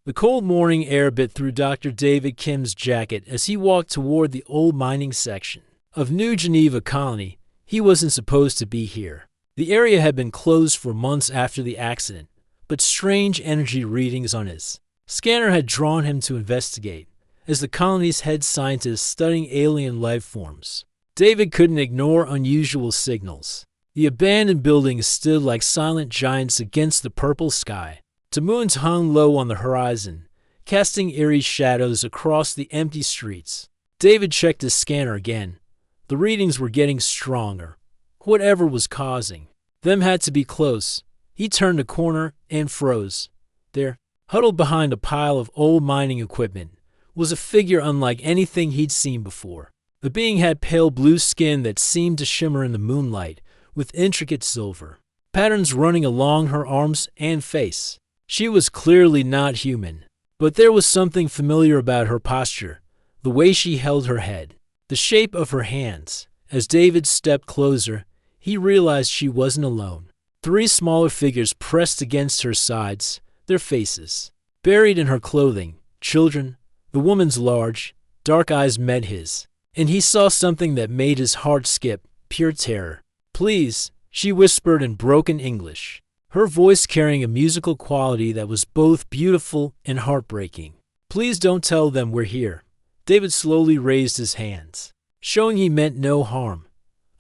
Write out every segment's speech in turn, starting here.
The cold morning air bit through Dr. David Kim's jacket as he walked toward the old mining section of New Geneva Colony. He wasn't supposed to be here. The area had been closed for months after the accident, but strange energy readings on his scanner had drawn him to investigate. As the colony's head scientist studying alien life forms, David couldn't ignore unusual signals. The abandoned buildings stood like silent giants against the purple sky. The moons hung low on the horizon, casting eerie shadows across the empty streets. David checked his scanner again. The readings were getting stronger. Whatever was causing them had to be close. He turned a corner and froze. There, huddled behind a pile of old mining equipment, was a figure unlike anything he'd seen before. The being had pale blue skin that seemed to shimmer in the moonlight with intricate silver patterns running along her arms and face. She was clearly not human, but there was something familiar about her posture, the way she held her head, the shape of her hands. As David stepped closer, he realized she wasn't alone. 3 smaller figures pressed against her sides, their faces buried in her clothing. Children. The woman's large, dark eyes met his, and he saw something that made his heart skip, pure terror. "Please," she whispered in broken English, her voice carrying a musical quality that was both beautiful and heartbreaking. "Please don't tell them we're here." David slowly raised his hands, showing he meant no harm.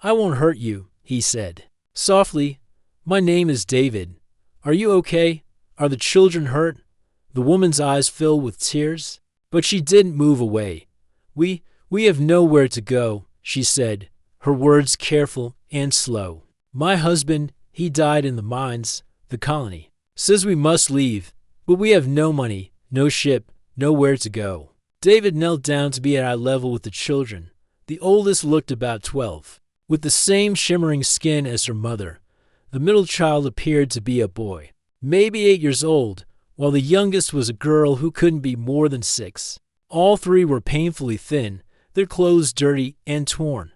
"I won't hurt you," he said softly. "My name is David. Are you okay? Are the children hurt?" The woman's eyes filled with tears, but she didn't move away. We have nowhere to go," she said, her words careful and slow. "My husband, he died in the mines. The colony says we must leave, but we have no money, no ship, nowhere to go." David knelt down to be at eye level with the children. The oldest looked about 12, with the same shimmering skin as her mother. The middle child appeared to be a boy, maybe 8 years old, while the youngest was a girl who couldn't be more than 6. All 3 were painfully thin, their clothes dirty and torn.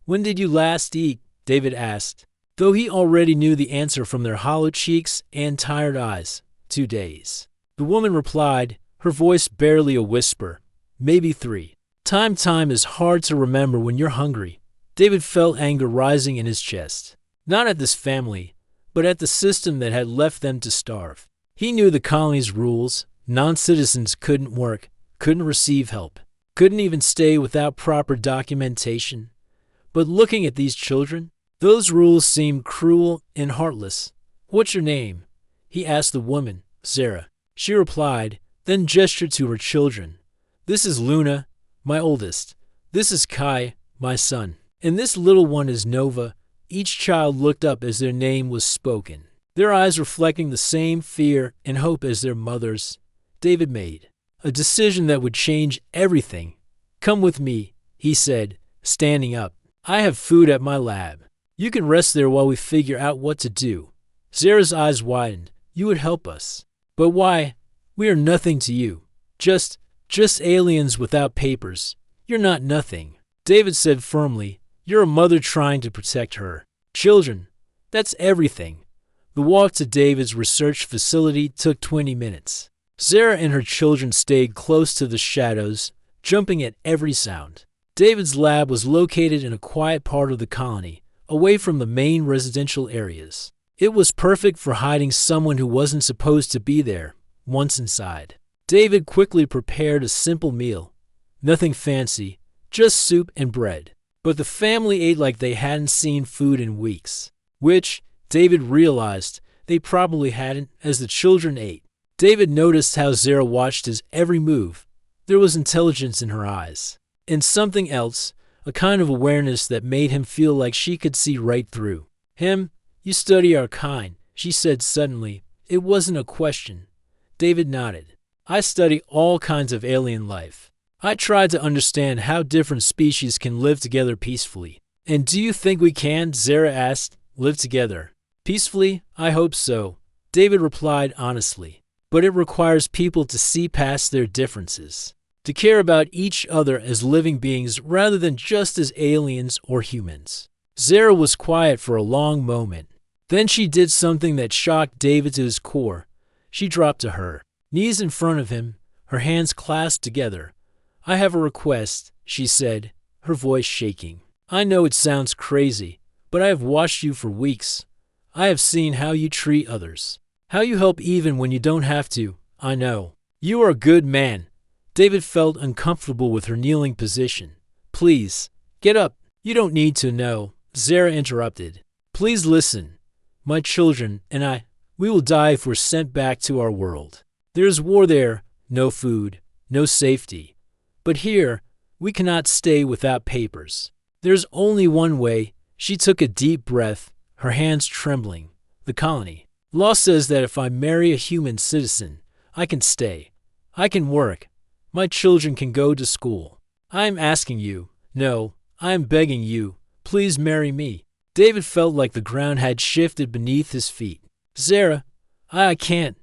"When did you last eat?" David asked, though he already knew the answer from their hollow cheeks and tired eyes. 2 days. The woman replied, her voice barely a whisper. "Maybe 3. Time is hard to remember when you're hungry." David felt anger rising in his chest, not at this family, but at the system that had left them to starve. He knew the colony's rules. Non-citizens couldn't work, couldn't receive help, couldn't even stay without proper documentation. But looking at these children, those rules seemed cruel and heartless. "What's your name?" he asked the woman. "Sarah," she replied, then gestured to her children. "This is Luna, my oldest. This is Kai, my son. And this little one is Nova." Each child looked up as their name was spoken, their eyes reflecting the same fear and hope as their mother's. David made a decision that would change everything. "Come with me," he said, standing up. "I have food at my lab. You can rest there while we figure out what to do." Sarah's eyes widened. "You would help us. But why? We are nothing to you. Just aliens without papers. You're not nothing." David said firmly, "You're a mother trying to protect her children. That's everything." The walk to David's research facility took 20 minutes. Sarah and her children stayed close to the shadows, jumping at every sound. David's lab was located in a quiet part of the colony, away from the main residential areas. It was perfect for hiding someone who wasn't supposed to be there. Once inside, David quickly prepared a simple meal. Nothing fancy, just soup and bread. But the family ate like they hadn't seen food in weeks, which, David realized, they probably hadn't as the children ate. David noticed how Zara watched his every move. There was intelligence in her eyes, and something else, a kind of awareness that made him feel like she could see right through him. "You study our kind," she said suddenly. It wasn't a question. David nodded. "I study all kinds of alien life. I try to understand how different species can live together peacefully." "And do you think we can?" Zara asked. "Live together peacefully? I hope so," David replied honestly. "But it requires people to see past their differences, to care about each other as living beings rather than just as aliens or humans." Zara was quiet for a long moment. Then she did something that shocked David to his core. She dropped to her knees in front of him, her hands clasped together. "I have a request," she said, her voice shaking. "I know it sounds crazy, but I have watched you for weeks. I have seen how you treat others, how you help even when you don't have to. I know. You are a good man." David felt uncomfortable with her kneeling position. "Please, get up." "You don't need to know," Zara interrupted. "Please listen. My children and I, we will die if we're sent back to our world. There is war there, no food, no safety. But here, we cannot stay without papers. There's only one way." She took a deep breath, her hands trembling. "The colony. Law says that if I marry a human citizen, I can stay. I can work. My children can go to school. I am asking you, no, I am begging you, please marry me." David felt like the ground had shifted beneath his feet. "Zara, I can't.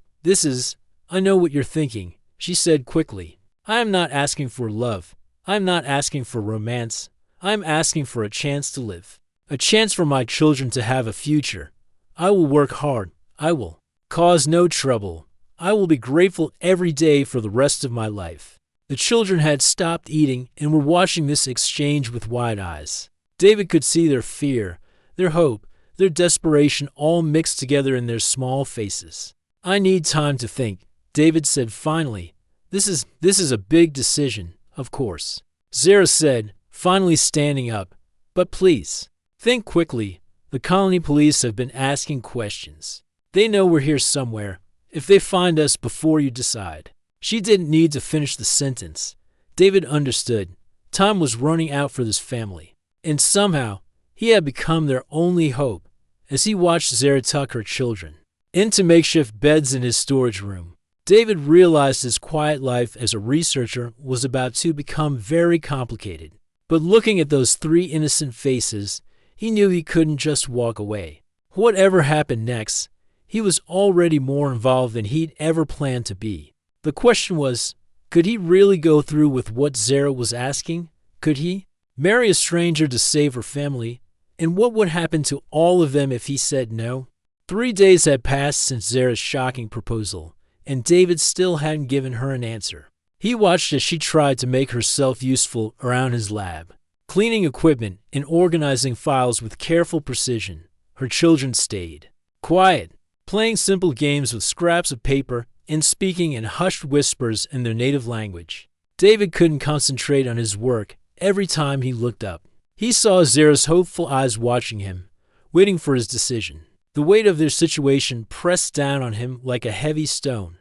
I know what you're thinking," she said quickly. "I am not asking for love. I am not asking for romance. I am asking for a chance to live. A chance for my children to have a future. I will work hard. I will cause no trouble. I will be grateful every day for the rest of my life." The children had stopped eating and were watching this exchange with wide eyes. David could see their fear, their hope, their desperation all mixed together in their small faces. "I need time to think," David said finally. This is a big decision, of course." Zara said, finally standing up. "But please, think quickly. The colony police have been asking questions. They know we're here somewhere. If they find us before you decide." She didn't need to finish the sentence. David understood. Time was running out for this family. And somehow, he had become their only hope as he watched Zara tuck her children into makeshift beds in his storage room. David realized his quiet life as a researcher was about to become very complicated. But looking at those three innocent faces, he knew he couldn't just walk away. Whatever happened next, he was already more involved than he'd ever planned to be. The question was, could he really go through with what Zara was asking? Could he marry a stranger to save her family? And what would happen to all of them if he said no? 3 days had passed since Zara's shocking proposal, and David still hadn't given her an answer. He watched as she tried to make herself useful around his lab, cleaning equipment and organizing files with careful precision. Her children stayed quiet, playing simple games with scraps of paper and speaking in hushed whispers in their native language. David couldn't concentrate on his work every time he looked up. He saw Zara's hopeful eyes watching him, waiting for his decision. The weight of their situation pressed down on him like a heavy stone.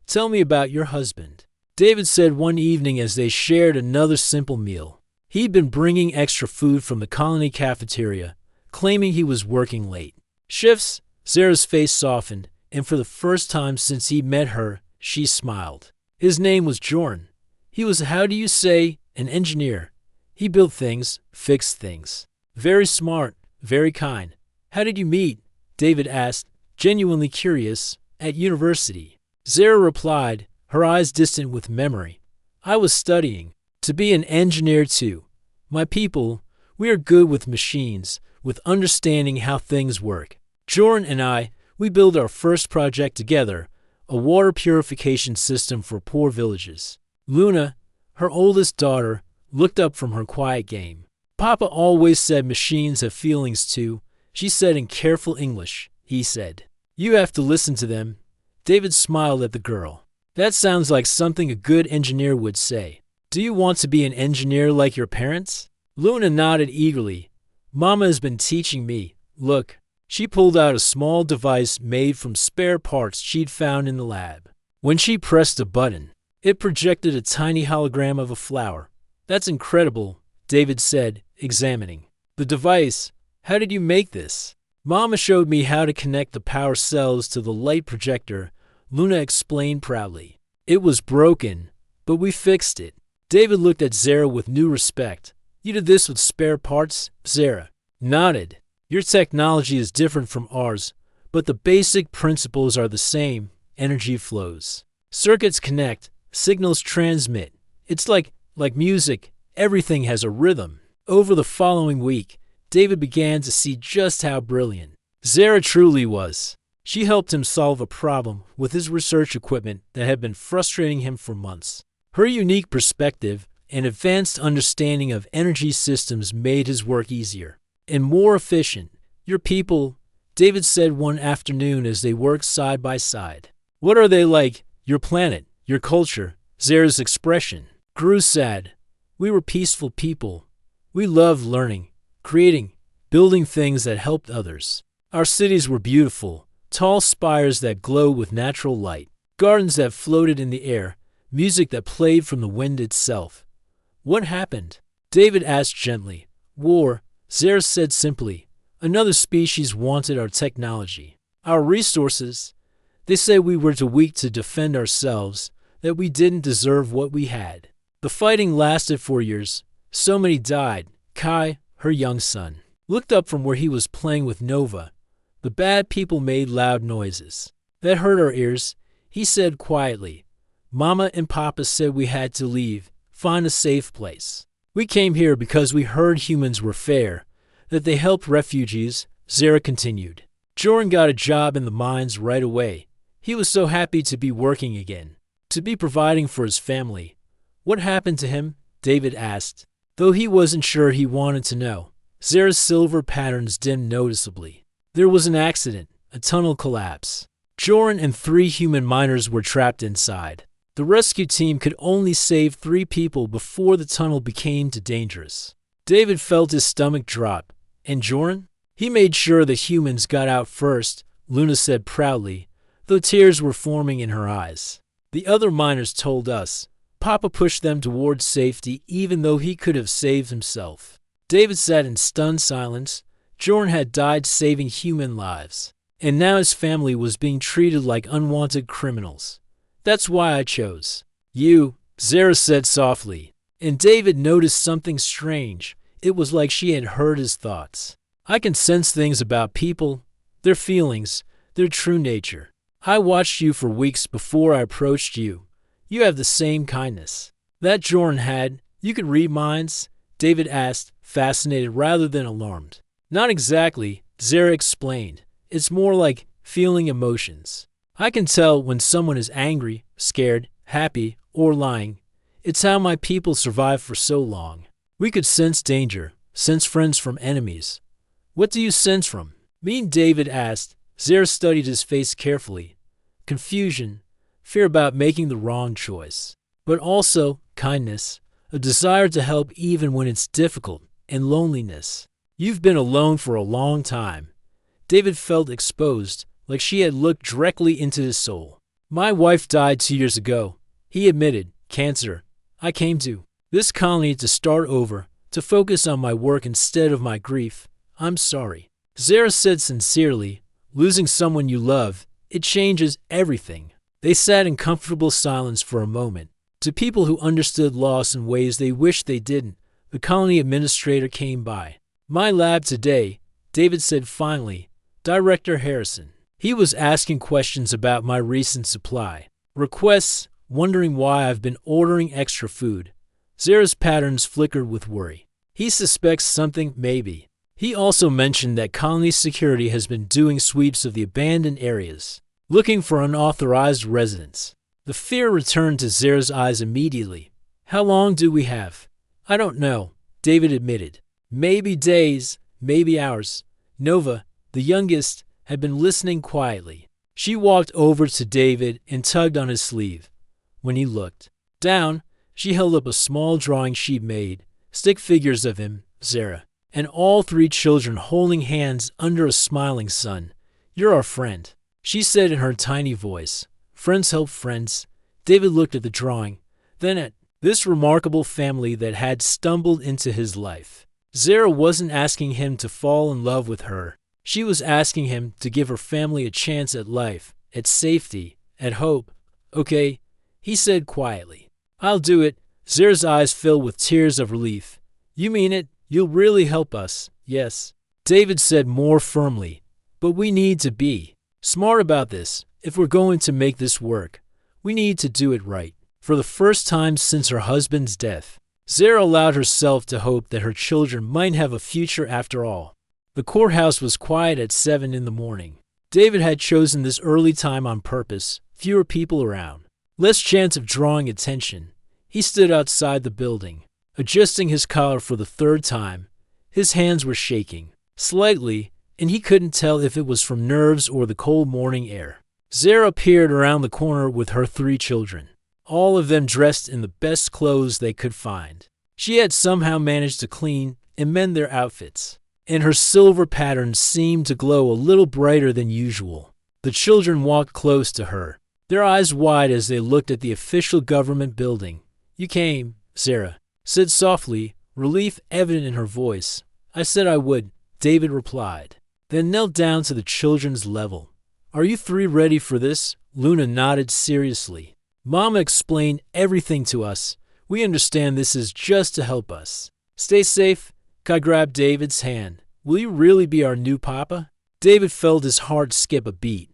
"Tell me about your husband," David said one evening as they shared another simple meal. He'd been bringing extra food from the colony cafeteria, claiming he was working late shifts. Zara's face softened, and for the first time since he met her, she smiled. His name was Jorn. He was, how do you say, an engineer. He built things, fixed things. Very smart, very kind. "How did you meet?" David asked, genuinely curious. "At university." Zara replied, her eyes distant with memory. "I was studying to be an engineer too. My people, we are good with machines, with understanding how things work. Jorn and I, we built our first project together, a water purification system for poor villages." Luna, her oldest daughter, looked up from her quiet game. "Papa always said machines have feelings too," she said in careful English. He said, "You have to listen to them." David smiled at the girl. "That sounds like something a good engineer would say. Do you want to be an engineer like your parents?" Luna nodded eagerly. "Mama has been teaching me. Look." She pulled out a small device made from spare parts she'd found in the lab. When she pressed a button, it projected a tiny hologram of a flower. "That's incredible," David said, examining the device. "How did you make this?" "Mama showed me how to connect the power cells to the light projector," Luna explained proudly. "It was broken, but we fixed it." David looked at Zara with new respect. "You did this with spare parts?" Zara nodded. "Your technology is different from ours, but the basic principles are the same. Energy flows. Circuits connect, signals transmit. It's like music. Everything has a rhythm." Over the following week, David began to see just how brilliant Zara truly was. She helped him solve a problem with his research equipment that had been frustrating him for months. Her unique perspective and advanced understanding of energy systems made his work easier and more efficient. Your people, David said one afternoon as they worked side by side. What are they like? Your planet, your culture. Zara's expression grew sad. We were peaceful people. We loved learning, creating, building things that helped others. Our cities were beautiful, tall spires that glowed with natural light, gardens that floated in the air, music that played from the wind itself. What happened? David asked gently. War, Zara said simply. Another species wanted our technology, our resources. They said we were too weak to defend ourselves, that we didn't deserve what we had. The fighting lasted for years. So many died. Kai, her young son, looked up from where he was playing with Nova. The bad people made loud noises that hurt our ears. He said quietly, Mama and Papa said we had to leave, find a safe place. We came here because we heard humans were fair, that they helped refugees. Zara continued. Joran got a job in the mines right away. He was so happy to be working again, to be providing for his family. What happened to him? David asked, though he wasn't sure he wanted to know. Zara's silver patterns dimmed noticeably. There was an accident, a tunnel collapse. Joran and 3 human miners were trapped inside. The rescue team could only save 3 people before the tunnel became too dangerous. David felt his stomach drop. And Joran? He made sure the humans got out first, Luna said proudly, though tears were forming in her eyes. The other miners told us. Papa pushed them towards safety even though he could have saved himself. David sat in stunned silence. Joran had died saving human lives, and now his family was being treated like unwanted criminals. That's why I chose you, Zara said softly, and David noticed something strange. It was like she had heard his thoughts. I can sense things about people, their feelings, their true nature. I watched you for weeks before I approached you. You have the same kindness that Joran had. You could read minds? David asked, fascinated rather than alarmed. Not exactly, Zara explained. It's more like feeling emotions. I can tell when someone is angry, scared, happy, or lying. It's how my people survived for so long. We could sense danger, sense friends from enemies. What do you sense from me? David asked. Zara studied his face carefully. Confusion, fear about making the wrong choice, but also kindness, a desire to help even when it's difficult, and loneliness. You've been alone for a long time. David felt exposed, like she had looked directly into his soul. My wife died 2 years ago, he admitted. Cancer. I came to this colony to start over, to focus on my work instead of my grief. I'm sorry. Zara said sincerely. Losing someone you love, it changes everything. They sat in comfortable silence for a moment. To people who understood loss in ways they wished they didn't, the colony administrator came by. My lab today, David said finally. Director Harrison. He was asking questions about my recent supply requests, wondering why I've been ordering extra food. Zara's patterns flickered with worry. He suspects something, maybe. He also mentioned that colony security has been doing sweeps of the abandoned areas, looking for unauthorized residents. The fear returned to Zara's eyes immediately. How long do we have? I don't know, David admitted. Maybe days, maybe hours. Nova, the youngest, had been listening quietly. She walked over to David and tugged on his sleeve. When he looked down, she held up a small drawing she'd made, stick figures of him, Zara, and all 3 children holding hands under a smiling sun. You're our friend, she said in her tiny voice. Friends help friends. David looked at the drawing, then at this remarkable family that had stumbled into his life. Zara wasn't asking him to fall in love with her. She was asking him to give her family a chance at life, at safety, at hope. Okay, he said quietly. I'll do it. Zara's eyes filled with tears of relief. You mean it? You'll really help us? Yes. David said more firmly. But we need to be smart about this. If we're going to make this work, we need to do it right. For the first time since her husband's death, Zara allowed herself to hope that her children might have a future after all. The courthouse was quiet at 7 in the morning. David had chosen this early time on purpose, fewer people around, less chance of drawing attention. He stood outside the building, adjusting his collar for the third time. His hands were shaking, slightly, and he couldn't tell if it was from nerves or the cold morning air. Zara appeared around the corner with her 3 children, all of them dressed in the best clothes they could find. She had somehow managed to clean and mend their outfits, and her silver patterns seemed to glow a little brighter than usual. The children walked close to her, their eyes wide as they looked at the official government building. "You came," Zara said softly, relief evident in her voice. "I said I would," David replied, then knelt down to the children's level. "Are you 3 ready for this?" Luna nodded seriously. "Mama explained everything to us. We understand this is just to help us. Stay safe." Kai grabbed David's hand. "Will you really be our new papa?" David felt his heart skip a beat.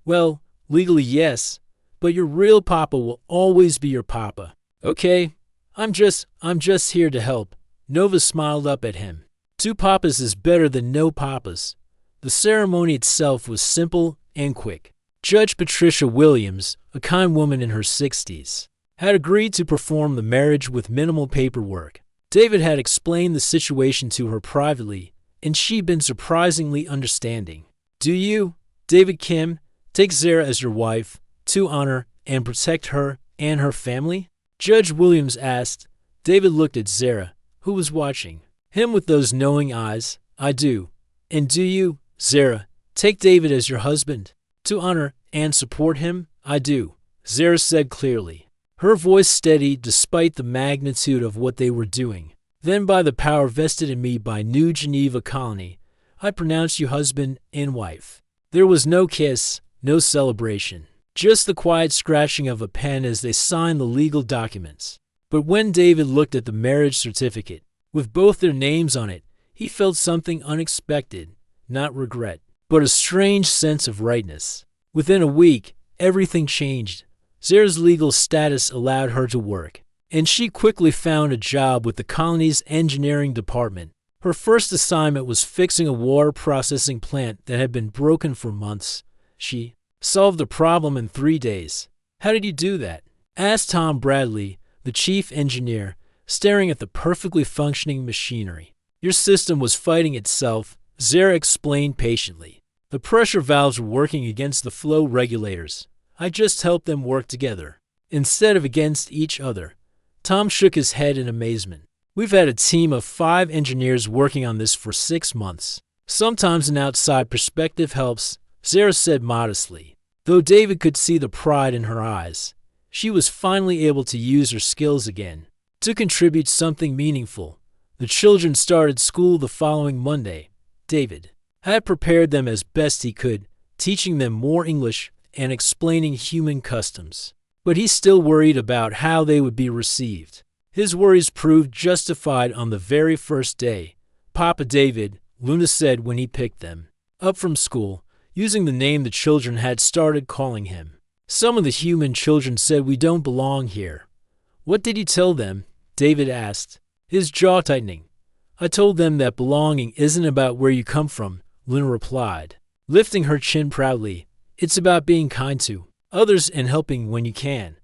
"Well, legally yes, but your real papa will always be your papa. Okay, I'm just here to help." Nova smiled up at him. 2 papas is better than no papas. The ceremony itself was simple and quick. Judge Patricia Williams, a kind woman in her 60s, had agreed to perform the marriage with minimal paperwork. David had explained the situation to her privately, and she'd been surprisingly understanding. "Do you, David Kim, take Zara as your wife, to honor and protect her and her family?" Judge Williams asked. David looked at Zara, who was watching him with those knowing eyes. "I do." "And do you, Zara, take David as your husband, to honor and support him?" "I do," Zara said clearly, her voice steady despite the magnitude of what they were doing. "Then by the power vested in me by New Geneva Colony, I pronounce you husband and wife." There was no kiss, no celebration, just the quiet scratching of a pen as they signed the legal documents. But when David looked at the marriage certificate, with both their names on it, he felt something unexpected, not regret, but a strange sense of rightness. Within a week, everything changed. Zara's legal status allowed her to work, and she quickly found a job with the colony's engineering department. Her first assignment was fixing a water processing plant that had been broken for months. She solved the problem in 3 days. "How did you do that?" asked Tom Bradley, the chief engineer, staring at the perfectly functioning machinery. "Your system was fighting itself," Zara explained patiently. "The pressure valves were working against the flow regulators. I just helped them work together, instead of against each other." Tom shook his head in amazement. "We've had a team of 5 engineers working on this for 6 months. Sometimes an outside perspective helps," Zara said modestly, though David could see the pride in her eyes. She was finally able to use her skills again, to contribute something meaningful. The children started school the following Monday. David had prepared them as best he could, teaching them more English and explaining human customs. But he still worried about how they would be received. His worries proved justified on the very first day. "Papa David," Luna said when he picked them up from school, using the name the children had started calling him. Some of the human children said, "We don't belong here." "What did you tell them?" David asked, his jaw tightening. "I told them that belonging isn't about where you come from," Luna replied, lifting her chin proudly. "It's about being kind to others and helping when you can.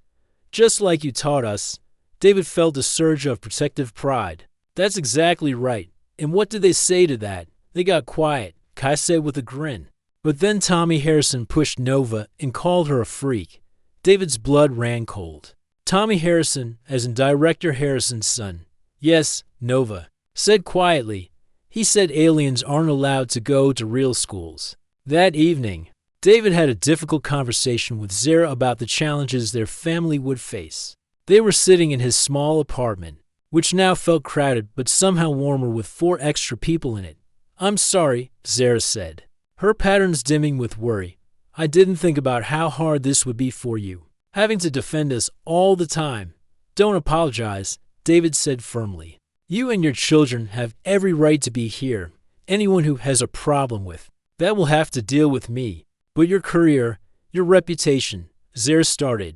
Just like you taught us." David felt a surge of protective pride. "That's exactly right. And what did they say to that?" "They got quiet," Kai said with a grin. But then Tommy Harrison pushed Nova and called her a freak. David's blood ran cold. Tommy Harrison, as in Director Harrison's son. "Yes," Nova said quietly. "He said aliens aren't allowed to go to real schools." That evening, David had a difficult conversation with Zara about the challenges their family would face. They were sitting in his small apartment, which now felt crowded but somehow warmer with 4 extra people in it. "I'm sorry," Zara said, her patterns dimming with worry. "I didn't think about how hard this would be for you, having to defend us all the time." "Don't apologize," David said firmly. "You and your children have every right to be here. Anyone who has a problem with that will have to deal with me. But your career, your reputation," Zara started.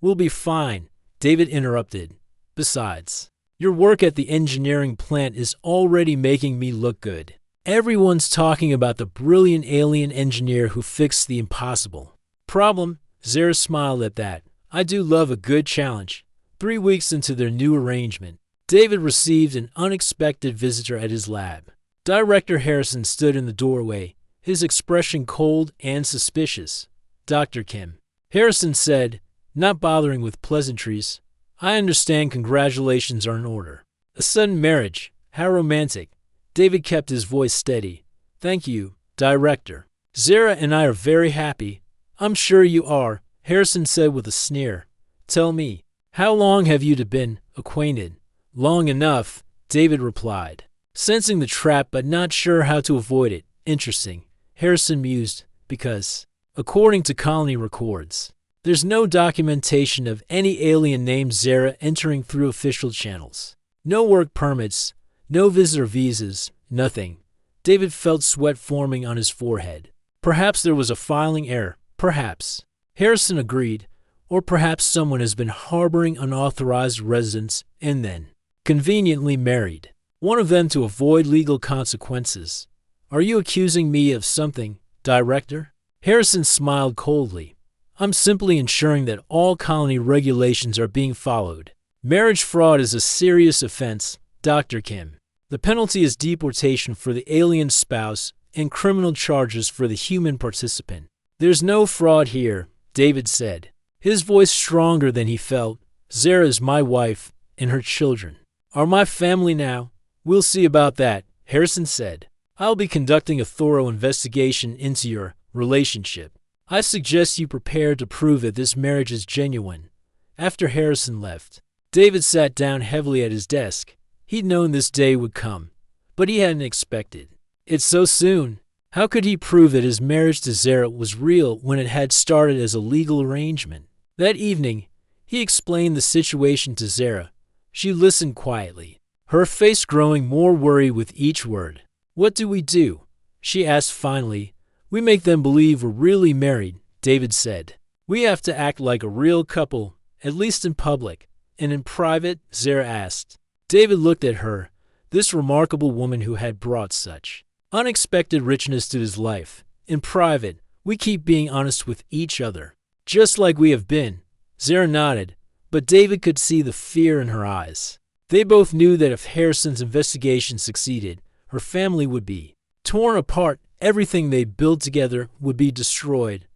"Will be fine," David interrupted. "Besides, your work at the engineering plant is already making me look good." Everyone's talking about the brilliant alien engineer who fixed the impossible. Problem? Zara smiled at that. I do love a good challenge. 3 weeks into their new arrangement, David received an unexpected visitor at his lab. Director Harrison stood in the doorway, his expression cold and suspicious. Dr. Kim. Harrison said, not bothering with pleasantries. I understand congratulations are in order. A sudden marriage. How romantic. David kept his voice steady. Thank you, Director. Zara and I are very happy. I'm sure you are, Harrison said with a sneer. Tell me, how long have you been acquainted? Long enough, David replied, sensing the trap but not sure how to avoid it. Interesting, Harrison mused, because, according to colony records, there's no documentation of any alien named Zara entering through official channels. No work permits, no visitor visas, nothing. David felt sweat forming on his forehead. Perhaps there was a filing error, perhaps. Harrison agreed, or perhaps someone has been harboring unauthorized residents and then conveniently married one of them to avoid legal consequences. Are you accusing me of something, Director? Harrison smiled coldly. I'm simply ensuring that all colony regulations are being followed. Marriage fraud is a serious offense, Dr. Kim. The penalty is deportation for the alien spouse and criminal charges for the human participant. There's no fraud here, David said, his voice stronger than he felt. Zara is my wife, and her children are my family now. We'll see about that, Harrison said. I'll be conducting a thorough investigation into your relationship. I suggest you prepare to prove that this marriage is genuine. After Harrison left, David sat down heavily at his desk. He'd known this day would come, but he hadn't expected it so soon. How could he prove that his marriage to Zara was real when it had started as a legal arrangement? That evening, he explained the situation to Zara. She listened quietly, her face growing more worried with each word. What do we do? She asked finally. We make them believe we're really married, David said. We have to act like a real couple, at least in public. And in private? Zara asked. David looked at her, this remarkable woman who had brought such unexpected richness to his life. In private, we keep being honest with each other, just like we have been. Zara nodded, but David could see the fear in her eyes. They both knew that if Harrison's investigation succeeded, her family would be torn apart. Everything they built together would be destroyed.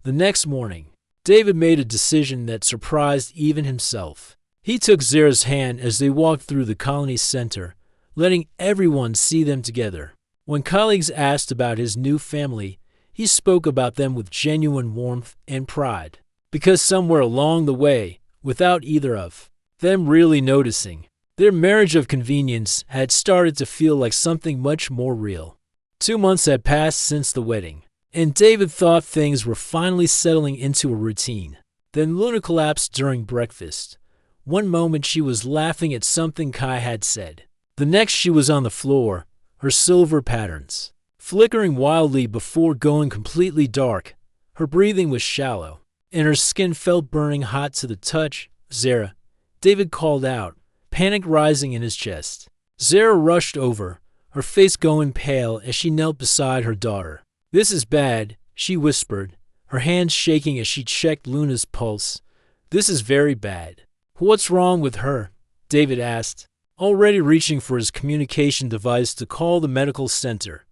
The next morning, David made a decision that surprised even himself. He took Zara's hand as they walked through the colony center, letting everyone see them together. When colleagues asked about his new family, he spoke about them with genuine warmth and pride. Because somewhere along the way, without either of them really noticing, their marriage of convenience had started to feel like something much more real. 2 months had passed since the wedding, and David thought things were finally settling into a routine. Then Luna collapsed during breakfast. One moment she was laughing at something Kai had said. The next she was on the floor, her silver patterns flickering wildly before going completely dark. Her breathing was shallow, and her skin felt burning hot to the touch. Zara, David called out, panic rising in his chest. Zara rushed over, her face going pale as she knelt beside her daughter. This is bad, she whispered, her hands shaking as she checked Luna's pulse. This is very bad. What's wrong with her? David asked, already reaching for his communication device to call the medical center.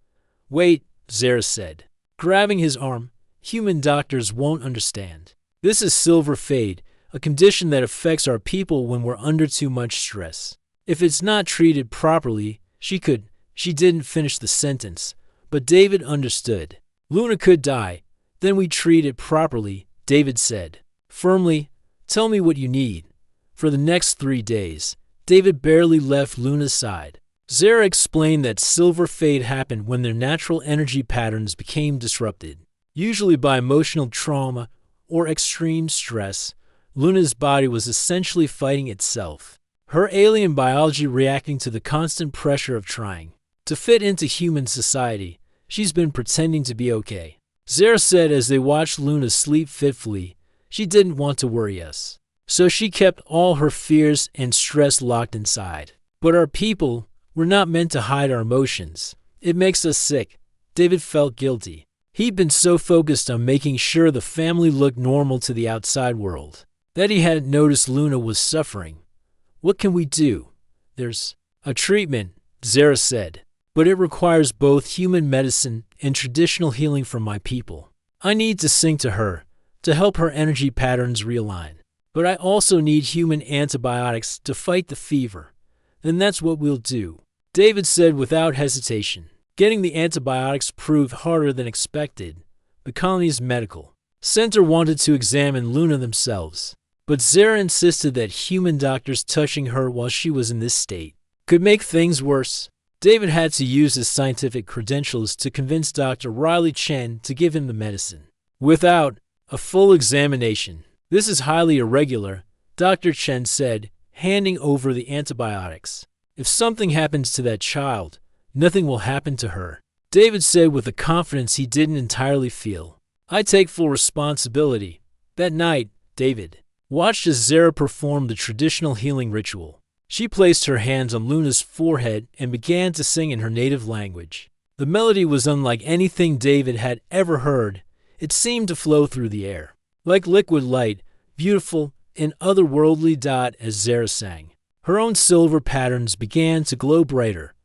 Wait, Zara said, grabbing his arm. Human doctors won't understand. This is silver fade, a condition that affects our people when we're under too much stress. If it's not treated properly, she didn't finish the sentence, but David understood. Luna could die. Then we treat it properly, David said. Firmly, tell me what you need. For the next 3 days, David barely left Luna's side. Zara explained that silver fade happened when their natural energy patterns became disrupted, usually by emotional trauma or extreme stress. Luna's body was essentially fighting itself, her alien biology reacting to the constant pressure of trying to fit into human society. She's been pretending to be okay, Zara said as they watched Luna sleep fitfully. She didn't want to worry us, so she kept all her fears and stress locked inside. But our people were not meant to hide our emotions. It makes us sick. David felt guilty. He'd been so focused on making sure the family looked normal to the outside world that he hadn't noticed Luna was suffering. What can we do? There's a treatment, Zara said, but it requires both human medicine and traditional healing from my people. I need to sing to her to help her energy patterns realign. But I also need human antibiotics to fight the fever. Then that's what we'll do, David said without hesitation. Getting the antibiotics proved harder than expected. The colony's medical center wanted to examine Luna themselves, but Zara insisted that human doctors touching her while she was in this state could make things worse. David had to use his scientific credentials to convince Dr. Riley Chen to give him the medicine. Without a full examination, this is highly irregular, Dr. Chen said, handing over the antibiotics. If something happens to that child, nothing will happen to her, David said with a confidence he didn't entirely feel. I take full responsibility. That night, David watched as Zara performed the traditional healing ritual. She placed her hands on Luna's forehead and began to sing in her native language. The melody was unlike anything David had ever heard. It seemed to flow through the air, like liquid light, beautiful and otherworldly. As Zara sang, her own silver patterns began to glow brighter.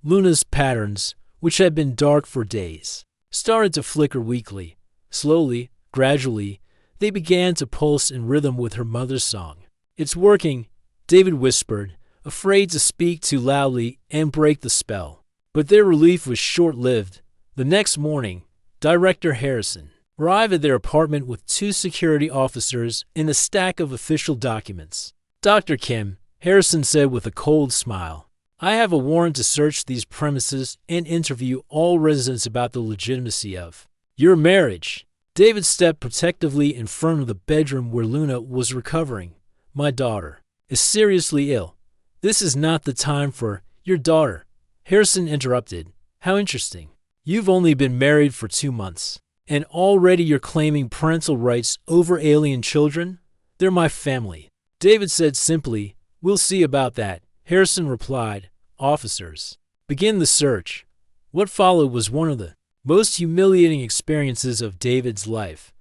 Luna's patterns, which had been dark for days, started to flicker weakly. Slowly, gradually, they began to pulse in rhythm with her mother's song. It's working, David whispered, afraid to speak too loudly and break the spell. But their relief was short-lived. The next morning, Director Harrison arrived at their apartment with 2 security officers and a stack of official documents. Dr. Kim, Harrison said with a cold smile, I have a warrant to search these premises and interview all residents about the legitimacy of your marriage. David stepped protectively in front of the bedroom where Luna was recovering. My daughter is seriously ill. This is not the time for your daughter. Harrison interrupted. How interesting. You've only been married for 2 months, and already you're claiming parental rights over alien children? They're my family. David said simply, we'll see about that. Harrison replied, officers, begin the search. What followed was one of the most humiliating experiences of David's life.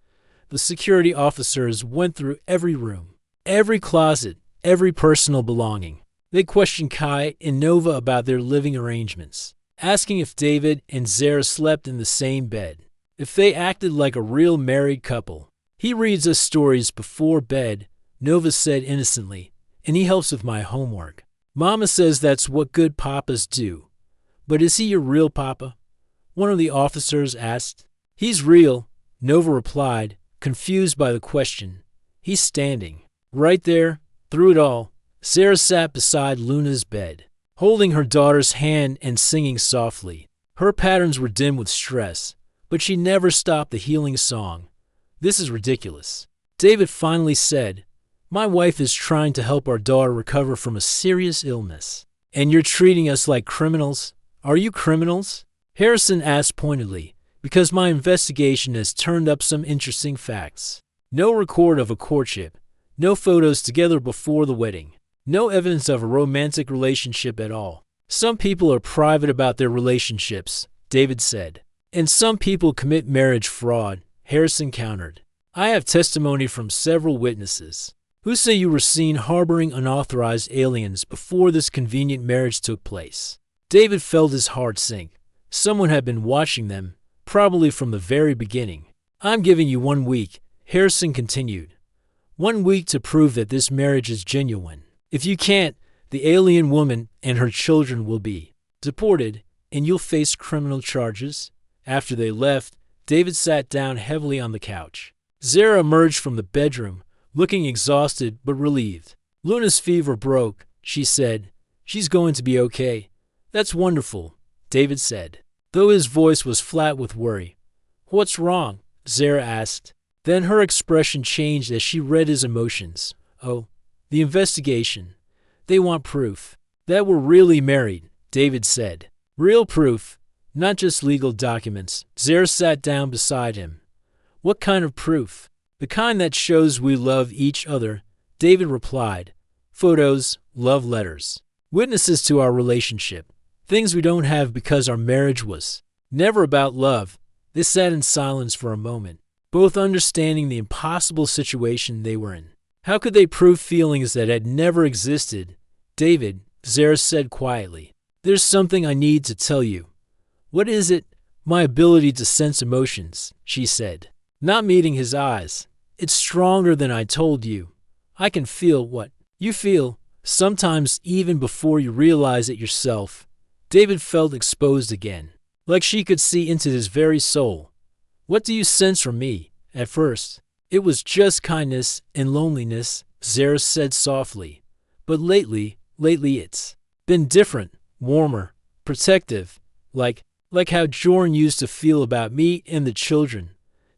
The security officers went through every room, every closet, every personal belonging. They questioned Kai and Nova about their living arrangements, asking if David and Zara slept in the same bed, if they acted like a real married couple. He reads us stories before bed, Nova said innocently, and he helps with my homework. Mama says that's what good papas do. But is he your real papa? One of the officers asked. He's real, Nova replied, confused by the question. He's standing right there. Through it all, Zara sat beside Luna's bed, holding her daughter's hand and singing softly. Her patterns were dim with stress, but she never stopped the healing song. This is ridiculous, David finally said. My wife is trying to help our daughter recover from a serious illness, and you're treating us like criminals? Are you criminals? Harrison asked pointedly, because my investigation has turned up some interesting facts. No record of a courtship, no photos together before the wedding, no evidence of a romantic relationship at all. Some people are private about their relationships, David said. And some people commit marriage fraud, Harrison countered. I have testimony from several witnesses who say you were seen harboring unauthorized aliens before this convenient marriage took place. David felt his heart sink. Someone had been watching them, probably from the very beginning. I'm giving you 1 week, Harrison continued. 1 week to prove that this marriage is genuine. If you can't, the alien woman and her children will be deported, and you'll face criminal charges. After they left, David sat down heavily on the couch. Zara emerged from the bedroom, looking exhausted but relieved. Luna's fever broke, she said. She's going to be okay. That's wonderful, David said, though his voice was flat with worry. What's wrong? Zara asked. Then her expression changed as she read his emotions. Oh, the investigation. They want proof that we're really married, David said. Real proof, not just legal documents. Zara sat down beside him. What kind of proof? The kind that shows we love each other, David replied. Photos, love letters, witnesses to our relationship, Things we don't have because our marriage was never about love. They sat in silence for a moment, both understanding the impossible situation they were in. How could they prove feelings that had never existed? David, Zara said quietly, there's something I need to tell you. What is it? My ability to sense emotions, she said, not meeting his eyes. It's stronger than I told you. I can feel what you feel, sometimes even before you realize it yourself. David felt exposed again, like she could see into his very soul. What do you sense from me? At first, it was just kindness and loneliness, Zara said softly. But lately it's been different, warmer, protective, like how Jordan used to feel about me and the children.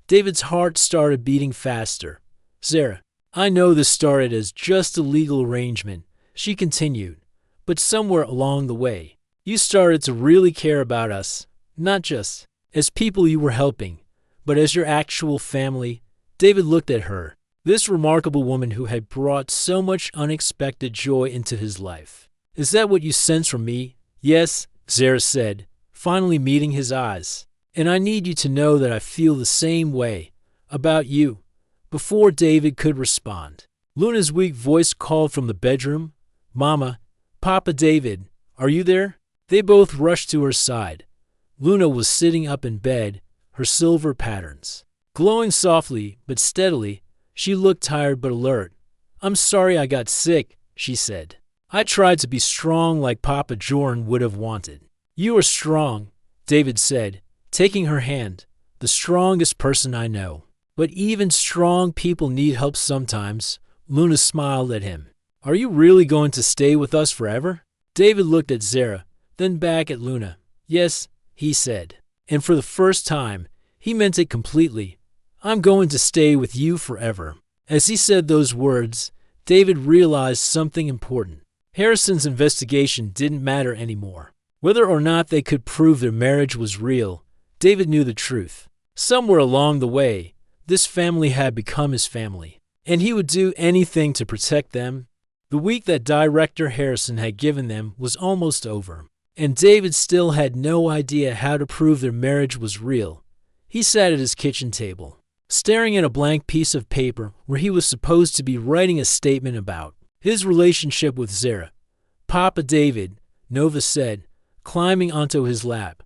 David's heart started beating faster. Zara, I know this started as just a legal arrangement, she continued, but somewhere along the way, you started to really care about us, not just as people you were helping, but as your actual family. David looked at her, this remarkable woman who had brought so much unexpected joy into his life. Is that what you sense from me? Yes, Zara said, finally meeting his eyes. And I need you to know that I feel the same way about you. Before David could respond, Luna's weak voice called from the bedroom, Mama, Papa David, are you there? They both rushed to her side. Luna was sitting up in bed, her silver patterns glowing softly but steadily. She looked tired but alert. I'm sorry I got sick, she said. I tried to be strong like Papa Jordan would have wanted. You are strong, David said, taking her hand, the strongest person I know. But even strong people need help sometimes. Luna smiled at him. Are you really going to stay with us forever? David looked at Zara, then back at Luna. Yes, he said. And for the first time, he meant it completely. I'm going to stay with you forever. As he said those words, David realized something important. Harrison's investigation didn't matter anymore. Whether or not they could prove their marriage was real, David knew the truth. Somewhere along the way, this family had become his family, and he would do anything to protect them. The week that Director Harrison had given them was almost over, and David still had no idea how to prove their marriage was real. He sat at his kitchen table, staring at a blank piece of paper where he was supposed to be writing a statement about his relationship with Zara. Papa David, Nova said, climbing onto his lap.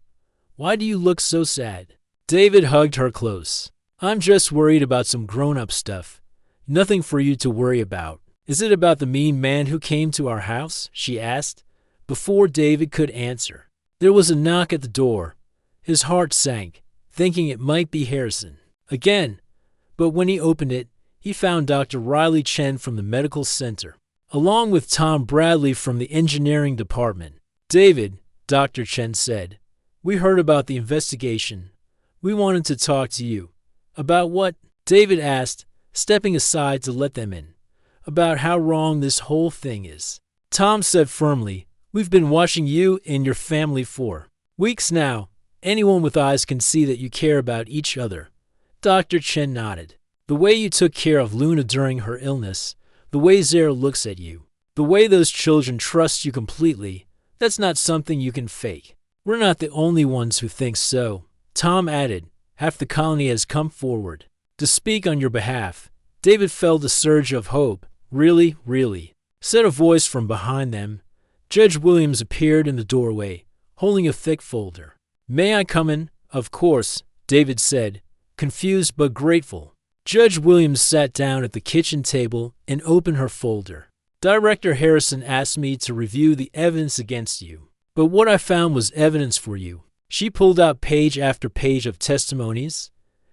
Why do you look so sad? David hugged her close. I'm just worried about some grown-up stuff. Nothing for you to worry about. Is it about the mean man who came to our house? She asked. Before David could answer, there was a knock at the door. His heart sank, thinking it might be Harrison again. But when he opened it, he found Dr. Riley Chen from the medical center, along with Tom Bradley from the engineering department. David, Dr. Chen said, we heard about the investigation. We wanted to talk to you. About what? David asked, stepping aside to let them in. About how wrong this whole thing is. Tom said firmly, we've been watching you and your family for weeks now. Anyone with eyes can see that you care about each other. Dr. Chen nodded. The way you took care of Luna during her illness, the way Zara looks at you, the way those children trust you completely, that's not something you can fake. We're not the only ones who think so. Tom added, half the colony has come forward to speak on your behalf. David felt a surge of hope. Really, said a voice from behind them. Judge Williams appeared in the doorway, holding a thick folder. May I come in? Of course, David said, confused but grateful. Judge Williams sat down at the kitchen table and opened her folder. Director Harrison asked me to review the evidence against you, but what I found was evidence for you. She pulled out page after page of testimonies.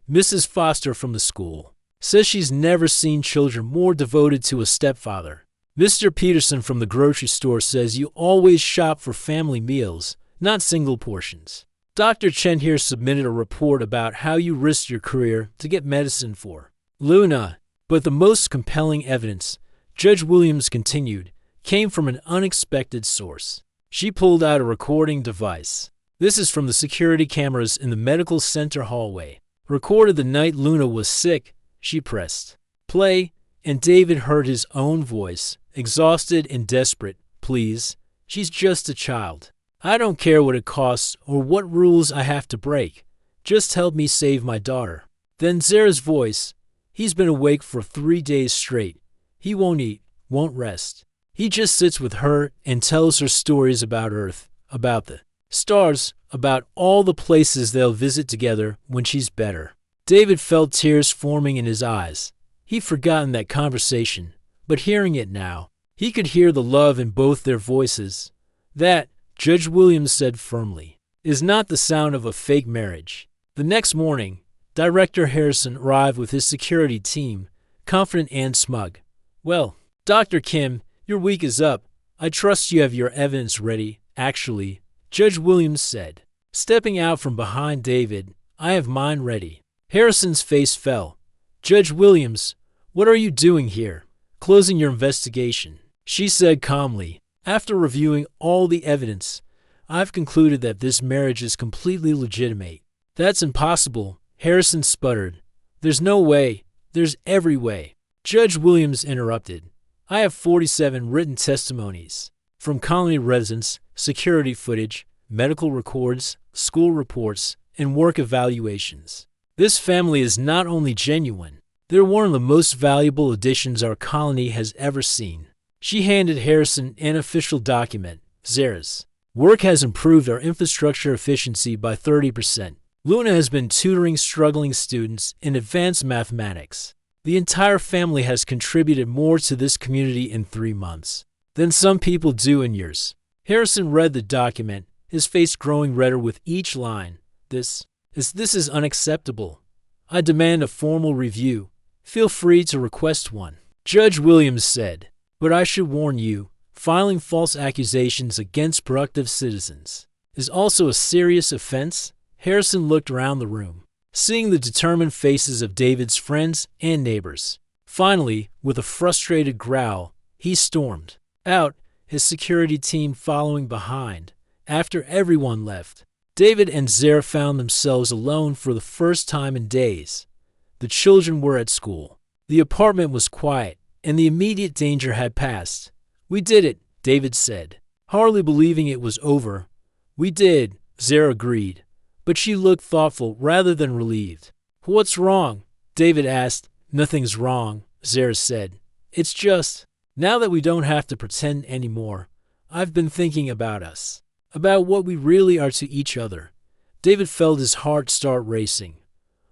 Mrs. Foster from the school says she's never seen children more devoted to a stepfather. Mr. Peterson from the grocery store says you always shop for family meals, not single portions. Dr. Chen here submitted a report about how you risked your career to get medicine for Luna. But the most compelling evidence, Judge Williams continued, came from an unexpected source. She pulled out a recording device. This is from the security cameras in the medical center hallway. Recorded the night Luna was sick. She pressed play, and David heard his own voice, exhausted and desperate. Please, she's just a child. I don't care what it costs or what rules I have to break. Just help me save my daughter. Then Zara's voice. He's been awake for 3 days straight. He won't eat, won't rest. He just sits with her and tells her stories about Earth, about the stars, about all the places they'll visit together when she's better. David felt tears forming in his eyes. He'd forgotten that conversation, but hearing it now, he could hear the love in both their voices. That, Judge Williams said firmly, is not the sound of a fake marriage. The next morning, Director Harrison arrived with his security team, confident and smug. Well, Dr. Kim, your week is up. I trust you have your evidence ready. Actually, Judge Williams said, stepping out from behind David, I have mine ready. Harrison's face fell. Judge Williams, what are you doing here? Closing your investigation. She said calmly, after reviewing all the evidence, I've concluded that this marriage is completely legitimate. That's impossible, Harrison sputtered. There's no way. There's every way. Judge Williams interrupted. I have 47 written testimonies from colony residents, security footage, medical records, school reports, and work evaluations. This family is not only genuine, they're one of the most valuable additions our colony has ever seen. She handed Harrison an official document, Zara's. Work has improved our infrastructure efficiency by 30%. Luna has been tutoring struggling students in advanced mathematics. The entire family has contributed more to this community in 3 months than some people do in years. Harrison read the document, his face growing redder with each line. This is unacceptable. I demand a formal review. Feel free to request one. Judge Williams said, but I should warn you, filing false accusations against productive citizens is also a serious offense. Harrison looked around the room, seeing the determined faces of David's friends and neighbors. Finally, with a frustrated growl, he stormed out, his security team following behind. After everyone left, David and Zara found themselves alone for the first time in days. The children were at school. The apartment was quiet, and the immediate danger had passed. We did it, David said, hardly believing it was over. We did, Zara agreed, but she looked thoughtful rather than relieved. What's wrong? David asked. Nothing's wrong, Zara said. It's just, now that we don't have to pretend anymore, I've been thinking about us, about what we really are to each other. David felt his heart start racing.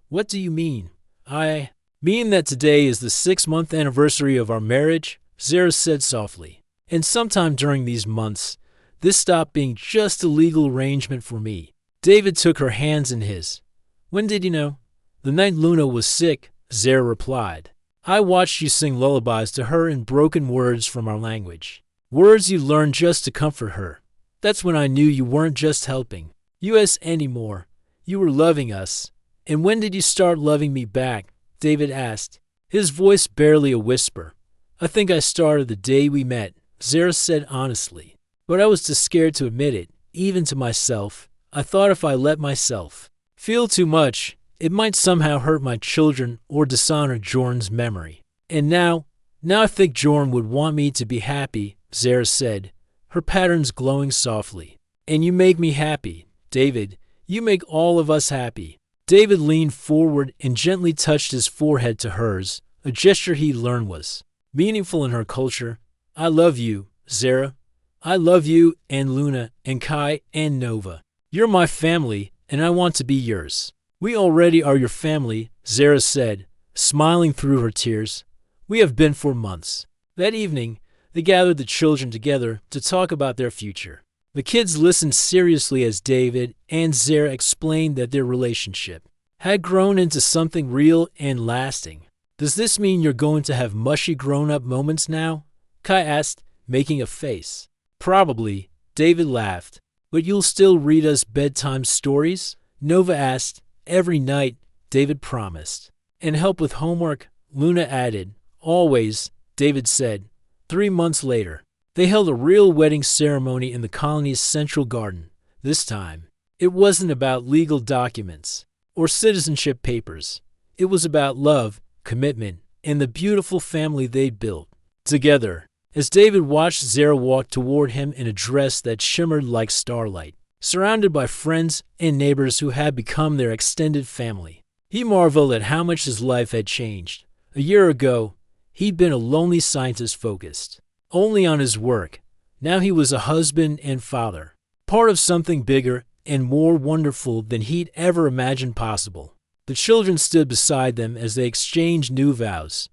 What do you mean? I mean that today is the 6-month anniversary of our marriage, Zara said softly. And sometime during these months, this stopped being just a legal arrangement for me. David took her hands in his. When did you know? The night Luna was sick, Zara replied. I watched you sing lullabies to her in broken words from our language. Words you learned just to comfort her. That's when I knew you weren't just helping us anymore. You were loving us. And when did you start loving me back? David asked, his voice barely a whisper. I think I started the day we met, Zara said honestly. But I was too scared to admit it, even to myself. I thought if I let myself feel too much, it might somehow hurt my children or dishonor Jordan's memory. And now I think Jordan would want me to be happy, Zara said, her patterns glowing softly. And you make me happy, David. You make all of us happy. David leaned forward and gently touched his forehead to hers, a gesture he learned was meaningful in her culture. I love you, Zara. I love you and Luna and Kai and Nova. You're my family, and I want to be yours. We already are your family, Zara said, smiling through her tears. We have been for months. That evening, they gathered the children together to talk about their future. The kids listened seriously as David and Zara explained that their relationship had grown into something real and lasting. Does this mean you're going to have mushy grown-up moments now? Kai asked, making a face. Probably, David laughed. But you'll still read us bedtime stories? Nova asked. Every night, David promised. And help with homework? Luna added. Always, David said. 3 months later, they held a real wedding ceremony in the colony's central garden. This time, it wasn't about legal documents or citizenship papers. It was about love, commitment, and the beautiful family they'd built together. as David watched Zara walk toward him in a dress that shimmered like starlight, surrounded by friends and neighbors who had become their extended family. He marveled at how much his life had changed. A year ago, he'd been a lonely scientist focused only on his work. Now he was a husband and father, part of something bigger and more wonderful than he'd ever imagined possible. The children stood beside them as they exchanged new vows,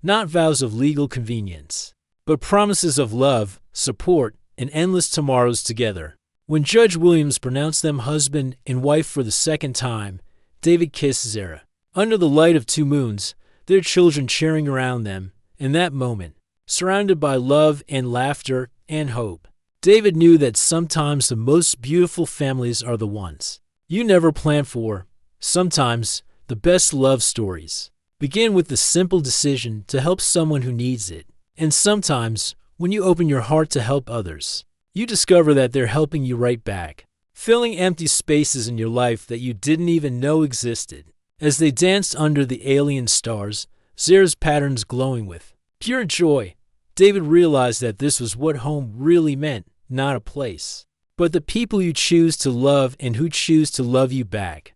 not vows of legal convenience, but promises of love, support, and endless tomorrows together. When Judge Williams pronounced them husband and wife for the second time, David kissed Zara. Under the light of 2 moons, their children cheering around them, in that moment, surrounded by love and laughter and hope, David knew that sometimes the most beautiful families are the ones you never plan for. Sometimes, the best love stories begin with the simple decision to help someone who needs it. And sometimes, when you open your heart to help others, you discover that they're helping you right back, filling empty spaces in your life that you didn't even know existed. As they danced under the alien stars, Zara's patterns glowing with pure joy, David realized that this was what home really meant, not a place, but the people you choose to love and who choose to love you back.